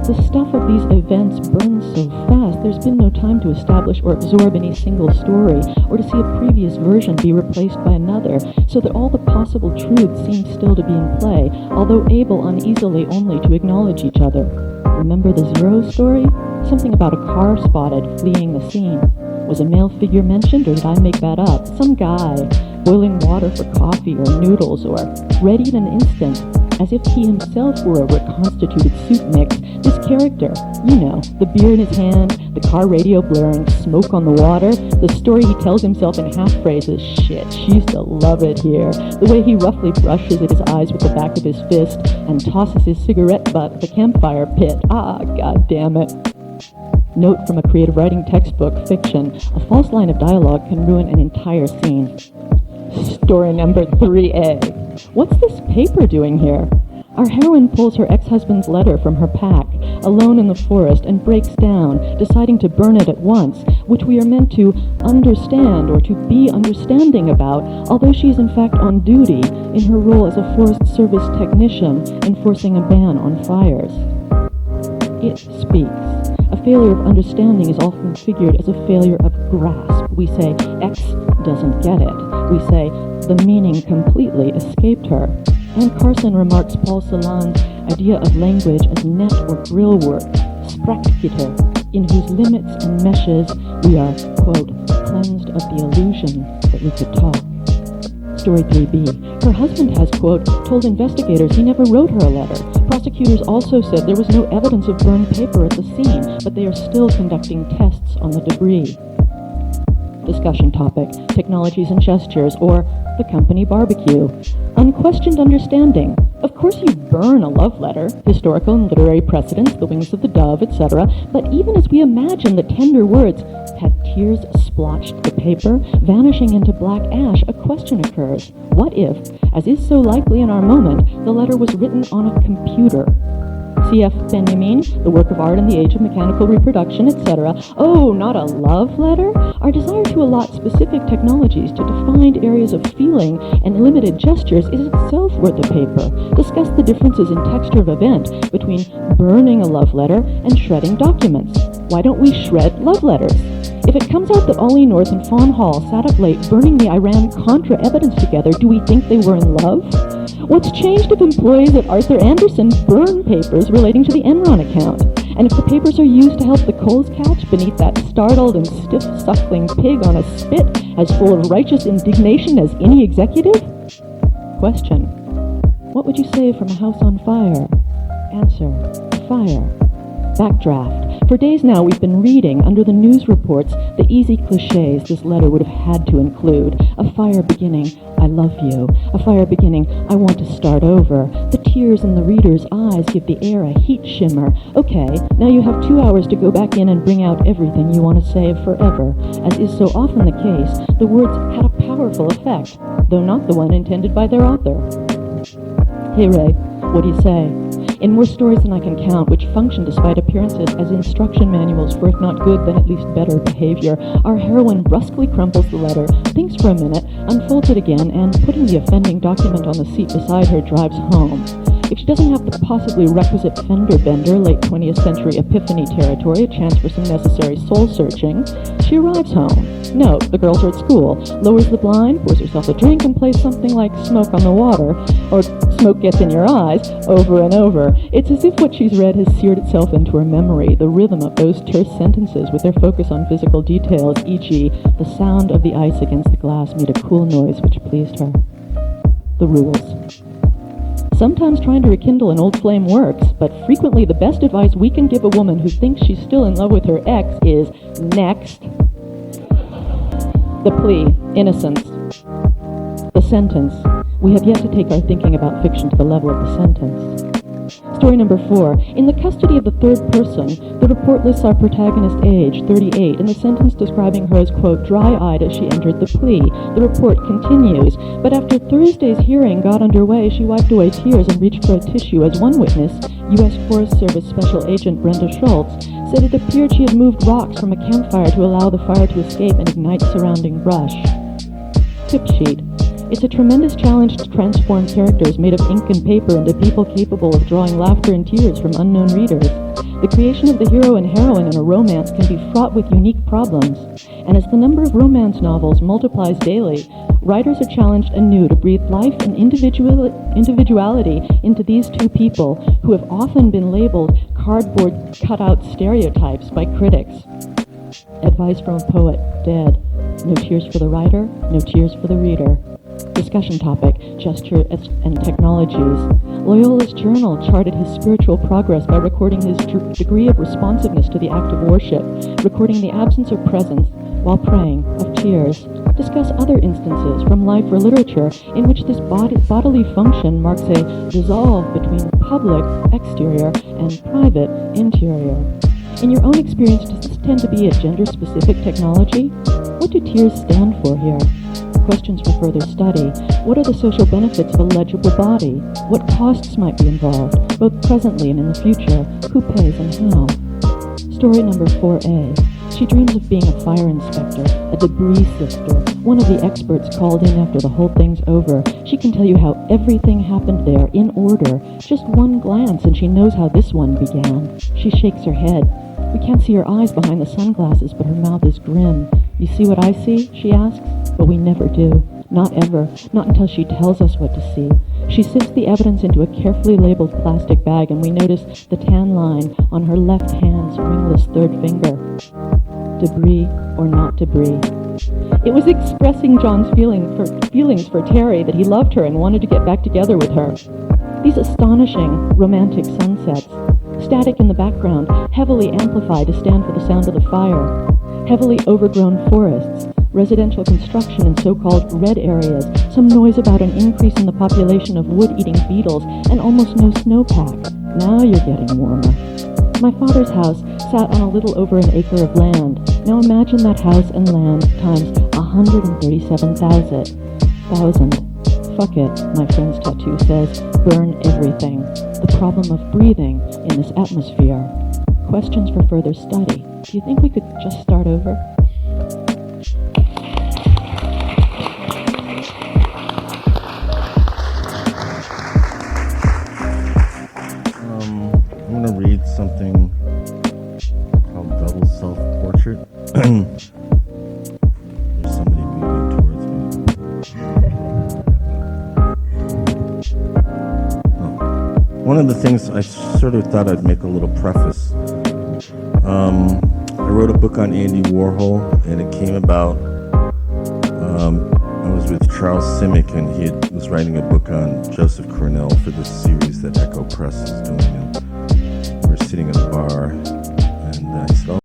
The stuff of these events burns so fast, there's been no time to establish or absorb any single story, or to see a previous version be replaced by another, so that all the possible truths seem still to be in play, although able uneasily only to acknowledge each other. Remember the Zero story? Something about a car spotted fleeing the scene. Was a male figure mentioned, or did I make that up? Some guy, boiling water for coffee or noodles, or ready in an instant, as if he himself were a reconstituted soup mix. This character, you know, the beer in his hand, the car radio blaring, smoke on the water, the story he tells himself in half phrases. Shit, she used to love it here. The way he roughly brushes at his eyes with the back of his fist and tosses his cigarette butt at the campfire pit. Ah, god damn it. Note from a creative writing textbook, fiction: a false line of dialogue can ruin an entire scene. Story number 3A. What's this paper doing here? Our heroine pulls her ex-husband's letter from her pack, alone in the forest, and breaks down, deciding to burn it at once, which we are meant to understand or to be understanding about, although she is in fact on duty in her role as a Forest Service technician enforcing a ban on fires. It speaks. A failure of understanding is often figured as a failure of grasp. We say, X doesn't get it. We say, the meaning completely escaped her. And Carson remarks Paul Celan's idea of language as net or grill work, sprachgitter, in whose limits and meshes we are, quote, cleansed of the illusion that we could talk. Story 3B. Her husband has, quote, told investigators he never wrote her a letter. Prosecutors also said there was no evidence of burned paper at the scene, but they are still conducting tests on the debris. Discussion topic: technologies and gestures, or the company barbecue. Unquestioned understanding. Of course you burn a love letter, historical and literary precedents, the wings of the dove, etc., but even as we imagine the tender words, had tears splotched the paper, vanishing into black ash, a question occurs. What if, as is so likely in our moment, the letter was written on a computer? C.F. Benjamin, The Work of Art in the Age of Mechanical Reproduction, etc. Oh, not a love letter? Our desire to allot specific technologies to defined areas of feeling and limited gestures is itself worth a paper. Discuss the differences in texture of event between burning a love letter and shredding documents. Why don't we shred love letters? If it comes out that Ollie North and Fawn Hall sat up late burning the Iran-Contra evidence together, do we think they were in love? What's changed if employees at Arthur Andersen burn papers relating to the Enron account? And if the papers are used to help the coals catch beneath that startled and stiff-suckling pig on a spit as full of righteous indignation as any executive? Question: what would you say from a house on fire? Answer: fire. Backdraft. For days now we've been reading, under the news reports, the easy cliches this letter would have had to include. A fire beginning, I love you. A fire beginning, I want to start over. The tears in the reader's eyes give the air a heat shimmer. Okay, now you have 2 hours to go back in and bring out everything you want to save forever. As is so often the case, the words had a powerful effect, though not the one intended by their author. Hey Ray, what do you say? In more stories than I can count, which function despite appearances as instruction manuals for if not good then at least better behavior, our heroine brusquely crumples the letter, thinks for a minute, unfolds it again, and, putting the offending document on the seat beside her, drives home. If she doesn't have the possibly requisite fender bender, late 20th century epiphany territory, a chance for some necessary soul searching, she arrives home. Note, the girls are at school, lowers the blind, pours herself a drink, and plays something like Smoke on the Water, or Smoke Gets in Your Eyes, over and over. It's as if what she's read has seared itself into her memory, the rhythm of those terse sentences with their focus on physical details, e.g., the sound of the ice against the glass made a cool noise which pleased her. The rules. Sometimes trying to rekindle an old flame works, but frequently the best advice we can give a woman who thinks she's still in love with her ex is, next. The plea, innocence. The sentence. We have yet to take our thinking about fiction to the level of the sentence. Story number 4. In the custody of the third person, the report lists our protagonist's age, 38, in the sentence describing her as, quote, dry-eyed as she entered the plea. The report continues, but after Thursday's hearing got underway, she wiped away tears and reached for a tissue as one witness, U.S. Forest Service Special Agent Brenda Schultz, said it appeared she had moved rocks from a campfire to allow the fire to escape and ignite surrounding brush. Tip sheet. It's a tremendous challenge to transform characters made of ink and paper into people capable of drawing laughter and tears from unknown readers. The creation of the hero and heroine in a romance can be fraught with unique problems, and as the number of romance novels multiplies daily, writers are challenged anew to breathe life and individuality into these two people who have often been labeled cardboard cutout stereotypes by critics. Advice from a poet, dead. No tears for the writer, no tears for the reader. Discussion topic, gesture and technologies. Loyola's journal charted his spiritual progress by recording his degree of responsiveness to the act of worship, recording the absence or presence, while praying, of tears. Discuss other instances from life or literature in which this bodily function marks a dissolve between public, exterior, and private, interior. In your own experience, does this tend to be a gender-specific technology? What do tears stand for here? Questions for further study. What are the social benefits of a legible body? What costs might be involved, both presently and in the future? Who pays and how? Story number 4A. She dreams of being a fire inspector, a debris sifter, one of the experts called in after the whole thing's over. She can tell you how everything happened there in order, just one glance, and she knows how this one began. She shakes her head. We can't see her eyes behind the sunglasses, but her mouth is grim. You see what I see? She asks. But we never do. Not ever. Not until she tells us what to see. She sifts the evidence into a carefully labeled plastic bag, and we notice the tan line on her left hand's ringless third finger. Debris or not debris. It was expressing John's feelings for Terry, that he loved her and wanted to get back together with her. These astonishing, romantic sunsets. Static in the background, heavily amplified to stand for the sound of the fire. Heavily overgrown forests. Residential construction in so-called red areas, some noise about an increase in the population of wood-eating beetles, and almost no snowpack. Now you're getting warmer. My father's house sat on a little over an acre of land. Now imagine that house and land times 137,000. Fuck it, my friend's tattoo says, burn everything. The problem of breathing in this atmosphere. Questions for further study. Do you think we could just start over? I'm going to read something called Double Self-Portrait. There's somebody moving towards me. One of the things I sort of thought I'd make a little preface. I wrote a book on Andy Warhol, and it came about, I was with Charles Simic, and he was writing a book on Joseph Cornell for this series that Echo Press is doing, and we were sitting in a bar,